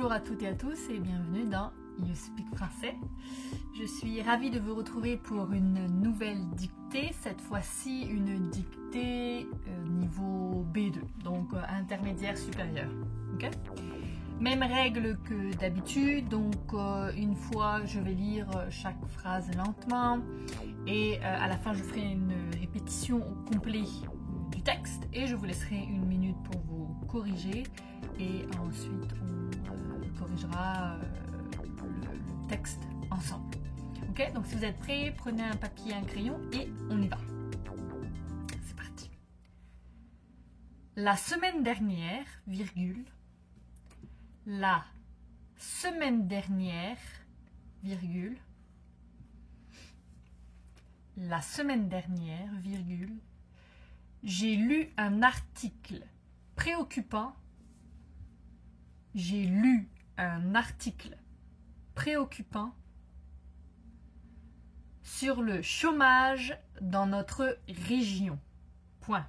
Bonjour à toutes et à tous et bienvenue dans You Speak Français. Je suis ravie de vous retrouver pour une nouvelle dictée, cette fois-ci une dictée niveau B2, donc intermédiaire supérieur. Okay? Même règle que d'habitude, donc une fois je vais lire chaque phrase lentement et à la fin je ferai une répétition au complet du texte et je vous laisserai une minute pour vous corriger et ensuite on corrigera le texte ensemble. Ok, donc si vous êtes prêts, prenez un papier, un crayon et on y va. C'est parti. La semaine dernière, virgule, la semaine dernière, virgule, la semaine dernière, virgule, j'ai lu un article préoccupant. J'ai lu un article préoccupant sur le chômage dans notre région. Point.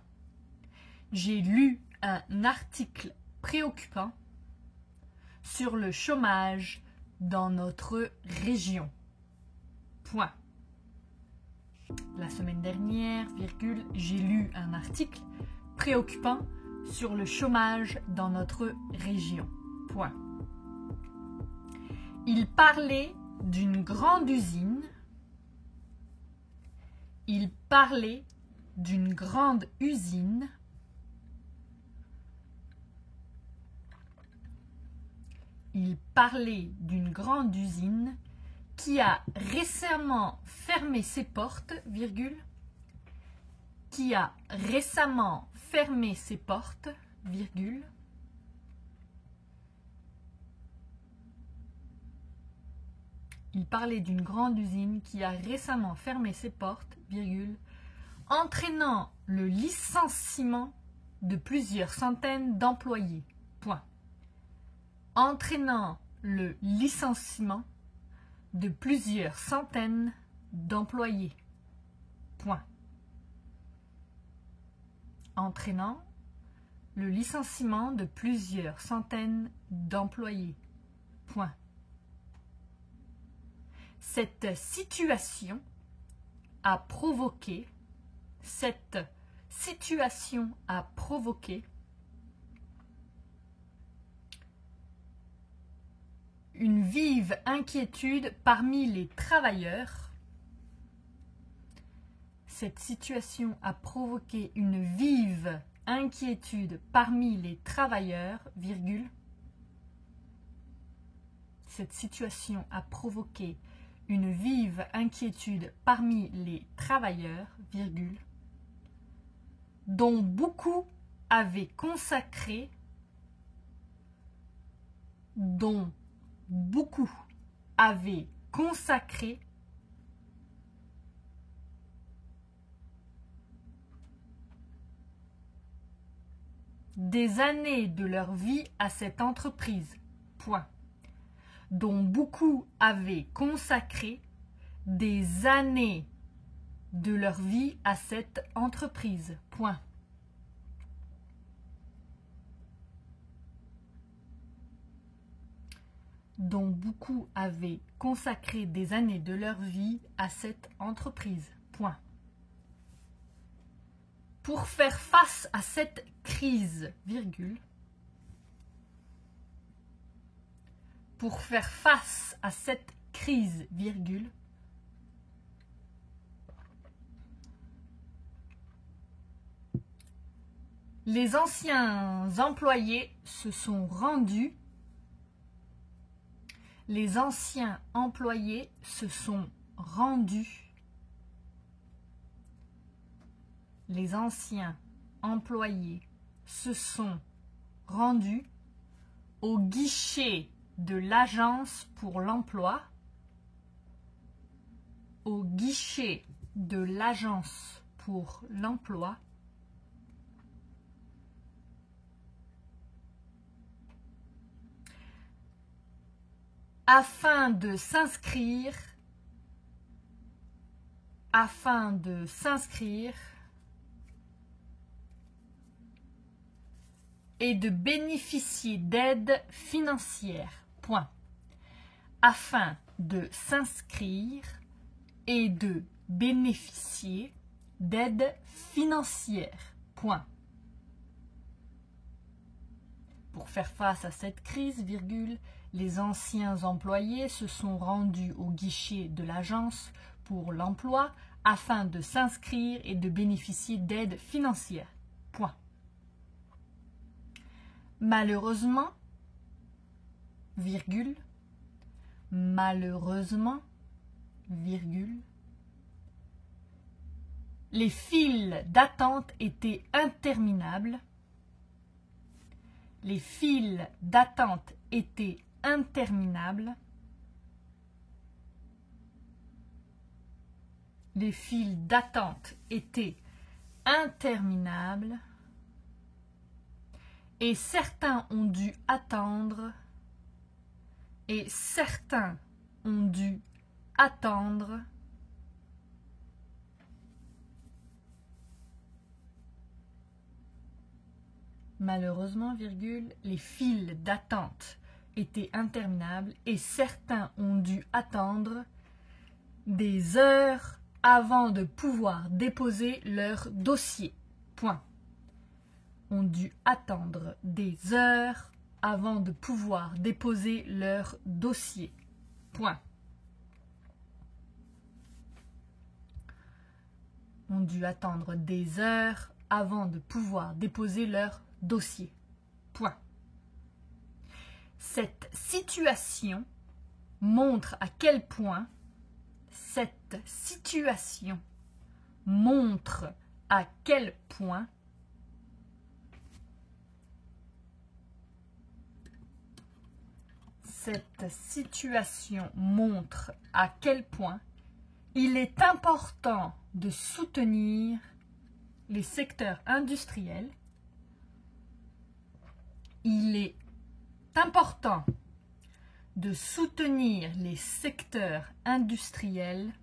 J'ai lu un article préoccupant sur le chômage dans notre région. Point. La semaine dernière, virgule, j'ai lu un article préoccupant sur le chômage dans notre région. Point. Il parlait d'une grande usine. Il parlait d'une grande usine. Il parlait d'une grande usine qui a récemment fermé ses portes, virgule, qui a récemment fermé ses portes, virgule, il parlait d'une grande usine qui a récemment fermé ses portes, virgule, entraînant le licenciement de plusieurs centaines d'employés, point. Entraînant le licenciement de plusieurs centaines d'employés. Point. Entraînant le licenciement de plusieurs centaines d'employés. Point. Cette situation a provoqué une vive inquiétude parmi les travailleurs. Cette situation a provoqué une vive inquiétude parmi les travailleurs, virgule. Cette situation a provoqué une vive inquiétude parmi les travailleurs, virgule, dont beaucoup avaient consacré des années de leur vie à cette entreprise. Point. Dont beaucoup avaient consacré des années de leur vie à cette entreprise. Point. Dont beaucoup avaient consacré des années de leur vie à cette entreprise. Point. Pour faire face à cette crise, virgule, pour faire face à cette crise, virgule, les anciens employés se sont rendus. Les anciens employés se sont rendus. Les anciens employés se sont rendus au guichet de l'agence pour l'emploi, au guichet de l'agence pour l'emploi, afin de s'inscrire et de bénéficier d'aides financières. Point. Afin de s'inscrire et de bénéficier d'aides financières. Point. Pour faire face à cette crise, les anciens employés se sont rendus au guichet de l'agence pour l'emploi afin de s'inscrire et de bénéficier d'aides financières. Point. Malheureusement, les files d'attente étaient interminables. Les files d'attente étaient interminables. Les files d'attente étaient interminables. Et certains ont dû attendre. Malheureusement, les files d'attente étaient interminables et certains ont dû attendre des heures avant de pouvoir déposer leur dossier. Point. Ont dû attendre des heures avant de pouvoir déposer leur dossier. Point. Ont dû attendre des heures avant de pouvoir déposer leur dossier. Point. Cette situation montre à quel point il est important de soutenir les secteurs industriels. Il est important de soutenir les secteurs industriels.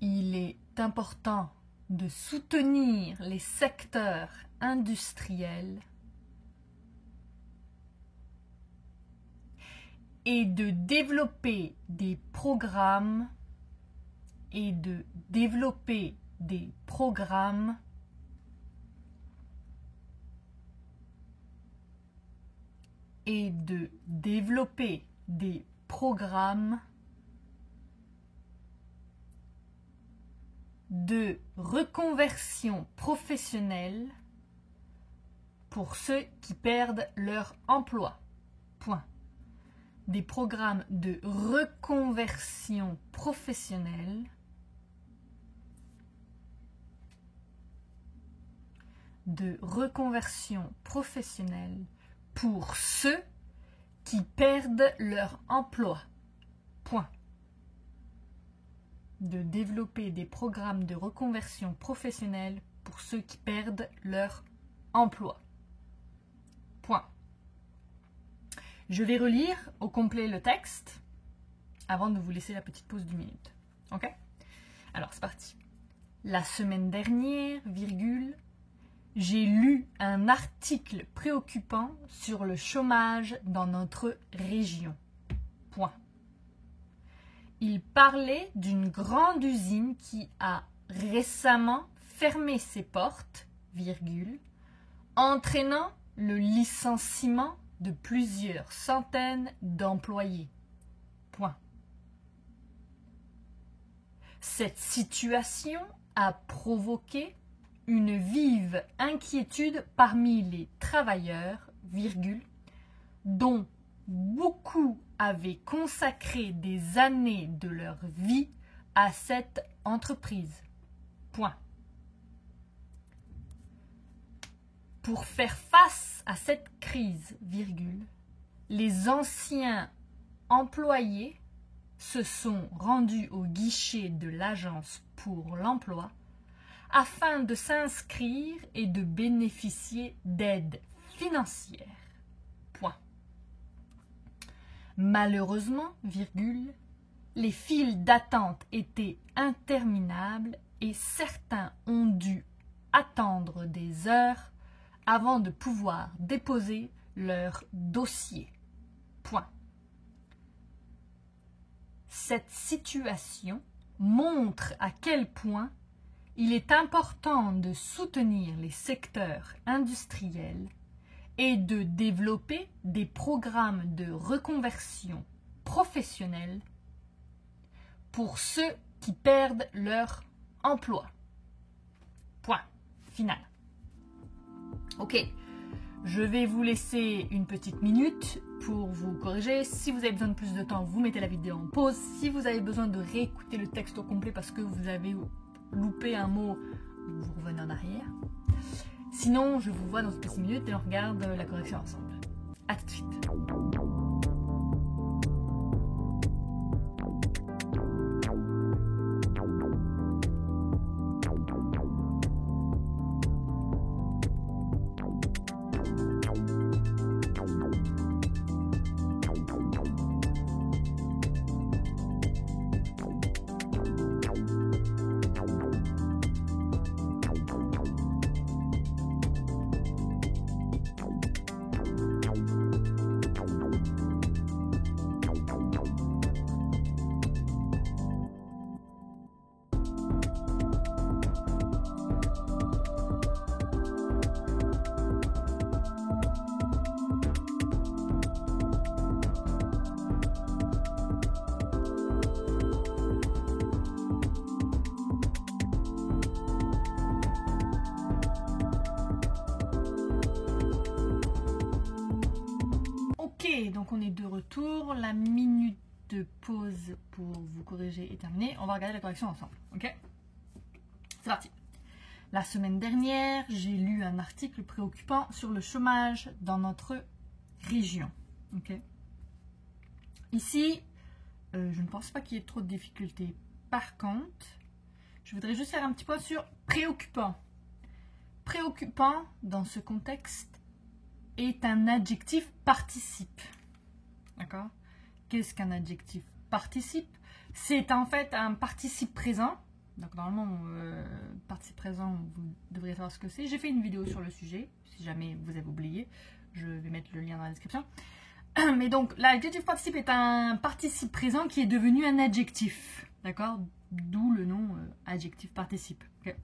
Il est important de soutenir les secteurs industriels et de développer des programmes de reconversion professionnelle pour ceux qui perdent leur emploi. Point. Des programmes de reconversion professionnelle pour ceux qui perdent leur emploi. Point. De développer des programmes de reconversion professionnelle pour ceux qui perdent leur emploi. Point. Je vais relire au complet le texte avant de vous laisser la petite pause d'1 minute. Ok? Alors, c'est parti. La semaine dernière, j'ai lu un article préoccupant sur le chômage dans notre région. Point. Il parlait d'une grande usine qui a récemment fermé ses portes, entraînant le licenciement de plusieurs centaines d'employés. Point. Cette situation a provoqué une vive inquiétude parmi les travailleurs, dont beaucoup avaient consacré des années de leur vie à cette entreprise. Point. Pour faire face à cette crise, les anciens employés se sont rendus au guichet de l'agence pour l'emploi afin de s'inscrire et de bénéficier d'aides financières. Point. Malheureusement, les files d'attente étaient interminables et certains ont dû attendre des heures avant de pouvoir déposer leur dossier. Point. Cette situation montre à quel point il est important de soutenir les secteurs industriels et de développer des programmes de reconversion professionnelle pour ceux qui perdent leur emploi. Point. Final. Ok. Je vais vous laisser une petite minute pour vous corriger. Si vous avez besoin de plus de temps, vous mettez la vidéo en pause. Si vous avez besoin de réécouter le texte au complet parce que vous avez loupé un mot, vous revenez en arrière. Sinon, je vous vois dans une petite minute et on regarde la correction ensemble. A tout de suite. Donc on est de retour, la minute de pause pour vous corriger est terminée. On va regarder la correction ensemble, ok? C'est parti. La semaine dernière, j'ai lu un article préoccupant sur le chômage dans notre région, ok? Ici, je ne pense pas qu'il y ait trop de difficultés. Par contre, je voudrais juste faire un petit point sur préoccupant. Préoccupant, dans ce contexte, est un adjectif participe. D'accord? Qu'est-ce qu'un adjectif participe? C'est en fait un participe présent. Donc normalement, participe présent, vous devriez savoir ce que c'est. J'ai fait une vidéo sur le sujet, si jamais vous avez oublié. Je vais mettre le lien dans la description. Mais donc, l'adjectif participe est un participe présent qui est devenu un adjectif. D'accord? D'où le nom adjectif participe. Okay.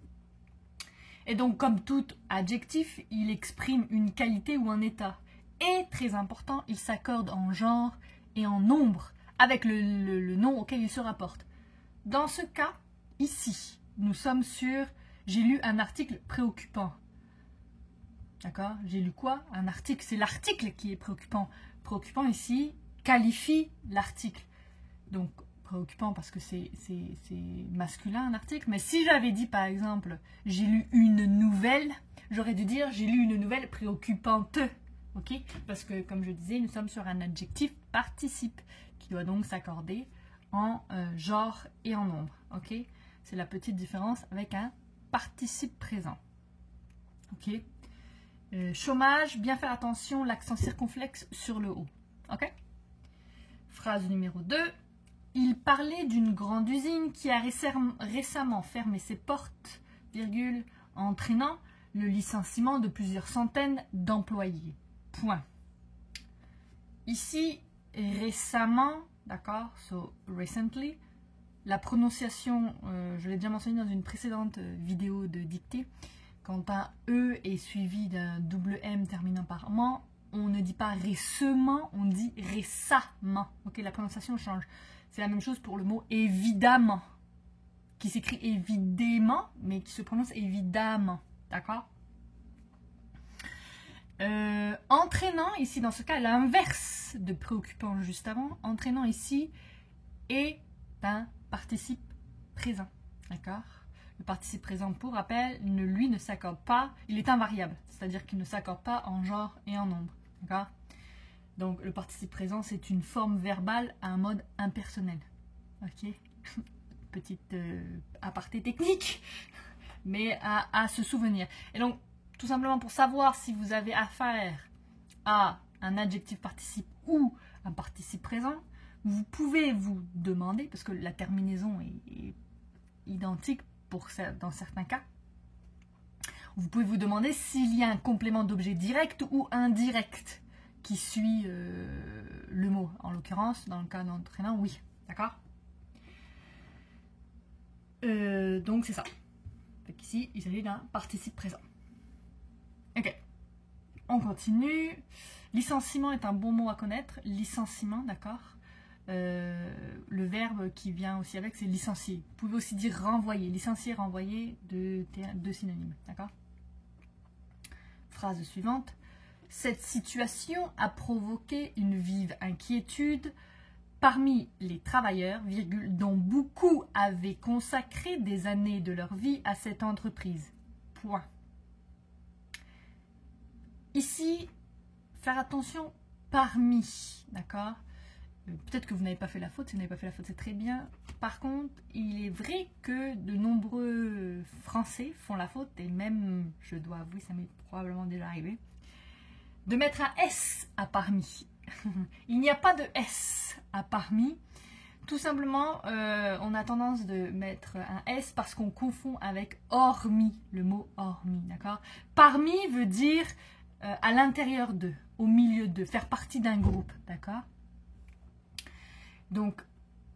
Et donc, comme tout adjectif, il exprime une qualité ou un état. Et, très important, il s'accorde en genre et en nombre avec le nom auquel il se rapporte. Dans ce cas, ici, nous sommes sur « j'ai lu un article préoccupant ». D'accord? J'ai lu quoi? Un article. C'est l'article qui est préoccupant. Préoccupant, ici, qualifie l'article. Donc, préoccupant parce que c'est masculin, un article. Mais si j'avais dit, par exemple, « j'ai lu une nouvelle », j'aurais dû dire « j'ai lu une nouvelle préoccupante ». Ok? Parce que, comme je disais, nous sommes sur un adjectif participe qui doit donc s'accorder en genre et en nombre. Ok? C'est la petite différence avec un participe présent. Ok? Chômage, bien faire attention, l'accent circonflexe sur le haut. Ok? Phrase numéro 2. Il parlait d'une grande usine qui a récemment fermé ses portes, virgule, entraînant le licenciement de plusieurs centaines d'employés. Point. Ici, récemment, d'accord, so recently, la prononciation, je l'ai déjà mentionné dans une précédente vidéo de dictée, quand un E est suivi d'un double M terminant par ment, on ne dit pas récemment, on dit récemment. Ok, la prononciation change. C'est la même chose pour le mot évidemment, qui s'écrit évidemment, mais qui se prononce évidemment. D'accord? Entraînant, ici, dans ce cas, l'inverse de préoccupant juste avant, entraînant ici est un participe présent. D'accord? Le participe présent, pour rappel, lui ne s'accorde pas, il est invariable, c'est-à-dire qu'il ne s'accorde pas en genre et en nombre. D'accord? Donc, le participe présent, c'est une forme verbale à un mode impersonnel. Ok? Petite aparté technique, mais à se souvenir. Et donc, tout simplement pour savoir si vous avez affaire à un adjectif participe ou un participe présent, vous pouvez vous demander, parce que la terminaison est identique dans certains cas, vous pouvez vous demander s'il y a un complément d'objet direct ou indirect. qui suit le mot. En l'occurrence, dans le cas d'un prénom, oui. D'accord? Donc c'est ça. Ici, il s'agit d'un participe présent. Ok. On continue. Licenciement est un bon mot à connaître. Licenciement, d'accord? Le verbe qui vient aussi avec, c'est licencier. Vous pouvez aussi dire renvoyer. Licencier, renvoyer, deux synonymes. D'accord? Phrase suivante. Cette situation a provoqué une vive inquiétude parmi les travailleurs, virgule, dont beaucoup avaient consacré des années de leur vie à cette entreprise. Point. Ici, faire attention, parmi, d'accord? Peut-être que vous n'avez pas fait la faute. Si vous n'avez pas fait la faute, c'est très bien. Par contre, il est vrai que de nombreux Français font la faute, et même, je dois avouer, ça m'est probablement déjà arrivé, de mettre un S à parmi. Il n'y a pas de S à parmi. Tout simplement, on a tendance de mettre un S parce qu'on confond avec hormis, le mot hormis, d'accord? Parmi veut dire à l'intérieur d'eux, au milieu d'eux, faire partie d'un groupe, d'accord? Donc,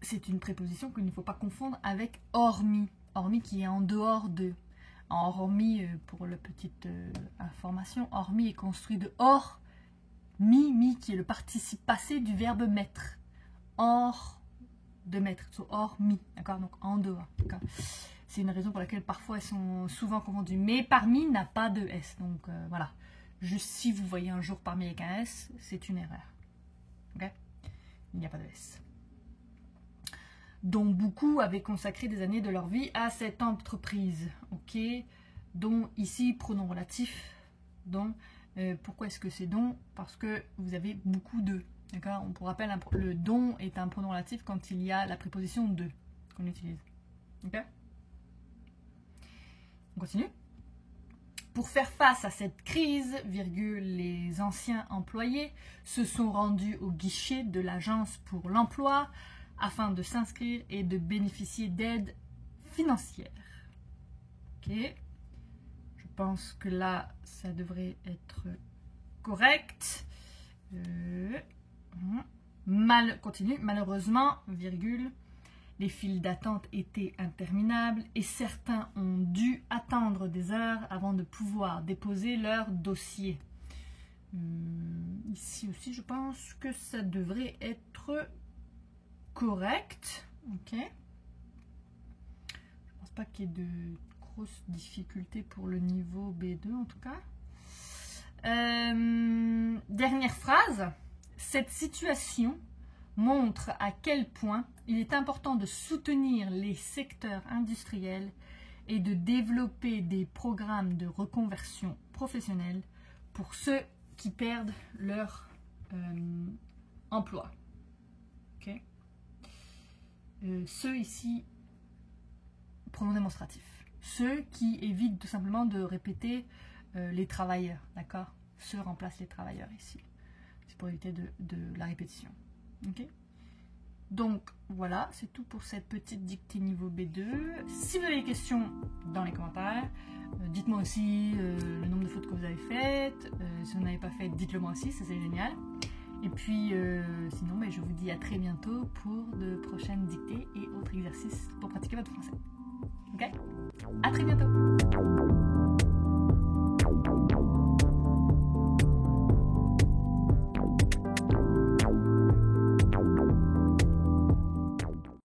c'est une préposition qu'il ne faut pas confondre avec hormis. Hormis qui est en dehors d'eux. Hormis, pour la petite information, hormis est construit de hors, mi qui est le participe passé du verbe mettre. Hors de mettre, so, hormis, d'accord? Donc en dehors, d'accord? C'est une raison pour laquelle parfois elles sont souvent confondues. Mais parmi n'a pas de S, donc voilà. Juste si vous voyez un jour parmi avec un S, c'est une erreur. Ok? Il n'y a pas de S. Dont beaucoup avaient consacré des années de leur vie à cette entreprise. Ok? Dont ici, pronom relatif. Dont, pourquoi est-ce que c'est dont? Parce que vous avez beaucoup de. D'accord? Pour rappel, le dont est un pronom relatif quand il y a la préposition de qu'on utilise. Ok? On continue. Pour faire face à cette crise, virgule, les anciens employés se sont rendus au guichet de l'agence pour l'emploi afin de s'inscrire et de bénéficier d'aides financières. Ok. Je pense que là, ça devrait être correct. Continue. Malheureusement, virgule, les files d'attente étaient interminables et certains ont dû attendre des heures avant de pouvoir déposer leur dossier. Ici aussi, je pense que ça devrait être correct. Ok. Je pense pas qu'il y ait de grosses difficultés pour le niveau B2 en tout cas. Dernière phrase. Cette situation montre à quel point il est important de soutenir les secteurs industriels et de développer des programmes de reconversion professionnelle pour ceux qui perdent leur emploi. Okay. Ceux ici, pronom démonstratif. Ceux qui évitent tout simplement de répéter les travailleurs, d'accord? Ceux remplacent les travailleurs ici. C'est pour éviter de la répétition. Ok? Donc voilà, c'est tout pour cette petite dictée niveau B2. Si vous avez des questions dans les commentaires, dites-moi aussi le nombre de fautes que vous avez faites. Si vous n'avez pas fait, dites-le moi aussi, ça c'est génial. Et puis sinon, je vous dis à très bientôt pour de prochaines dictées et autres exercices pour pratiquer votre français. Ok? À très bientôt!